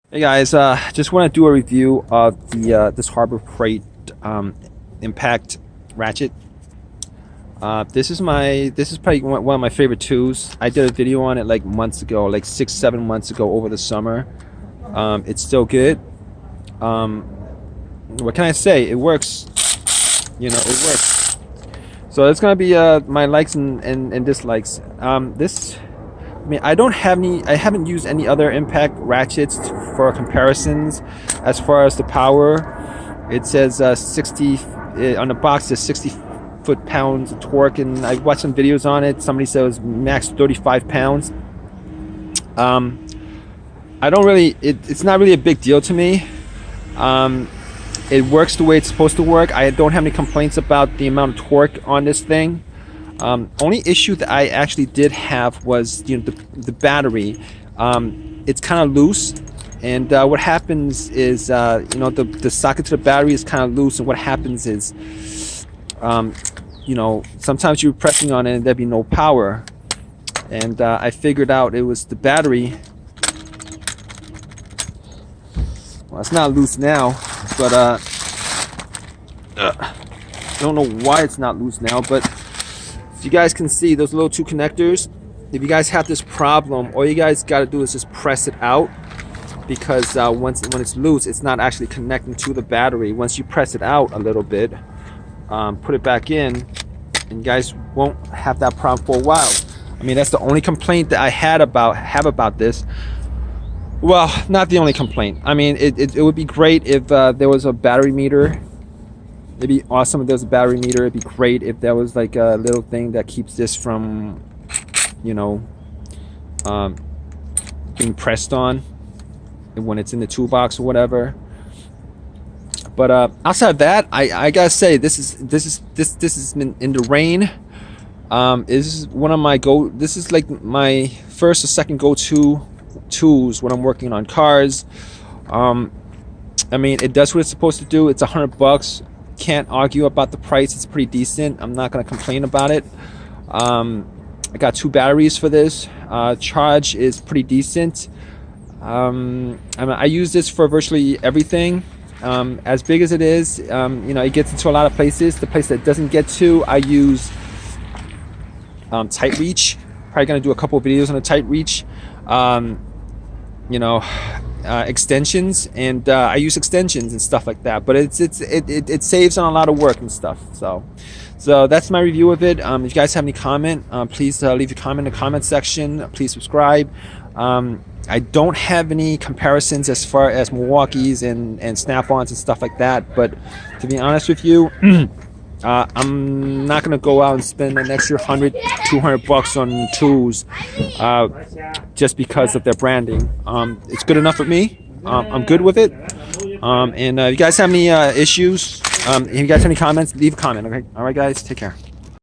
Hey guys, just want to do a review of the this Harbor Freight Impact Ratchet. This is probably one of my favorite tools. I did a video on it like months ago, like 6-7 months ago over the summer. It's still good. What can I say? It works. You know, it works. So it's gonna be my likes and dislikes. I mean, I haven't used any other impact ratchets for comparisons. As far as the power, it says 60 on the box. There's 60 foot-pounds of torque, and I watched some videos on it. Somebody said it was max 35 pounds. I don't really. It's not really a big deal to me. It works the way it's supposed to work. I don't have any complaints about the amount of torque on this thing. Only issue that I actually did have was the battery. It's kind of loose, and what happens is the socket to the battery is kind of loose, and what happens is sometimes you're pressing on it and there'd be no power, and I figured out it was the battery. Well, it's not loose now, but I don't know why it's not loose now, but if you guys can see those little two connectors, if you guys have this problem, all you guys got to do is just press it out, because when it's loose, it's not actually connecting to the battery. Once you press it out a little bit, put it back in, and you guys won't have that problem for a while. I mean, that's the only complaint that I have about this. Well, not the only complaint. I mean, it would be great if there was a battery meter. It'd be awesome if there was a battery meter. It'd be great if there was like a little thing that keeps this from, being pressed on when it's in the toolbox or whatever. But outside of that, I gotta say this has been in the rain. This is one of this is like my first or second go-to tools when I'm working on cars. I mean, it does what it's supposed to do. It's $100. Can't argue about the price. It's pretty decent. I'm not going to complain about it. I got 2 batteries for this. Charge is pretty decent. I use this for virtually everything. As big as it is, it gets into a lot of places. The place that it doesn't get to, I use tight reach. Probably going to do a couple of videos on a tight reach. Extensions, and I use extensions and stuff like that, but it saves on a lot of work and stuff. So that's my review of it. If you guys have any comment, please leave a comment in the comment section. Please subscribe. I don't have any comparisons as far as Milwaukee's and Snap-ons and stuff like that, but to be honest with you, I'm not gonna go out and spend an extra $100-200 on tools just because of their branding. It's good enough for me. I'm good with it. And if you guys have any issues, if you guys have any comments, leave a comment. Okay. All right, guys. Take care.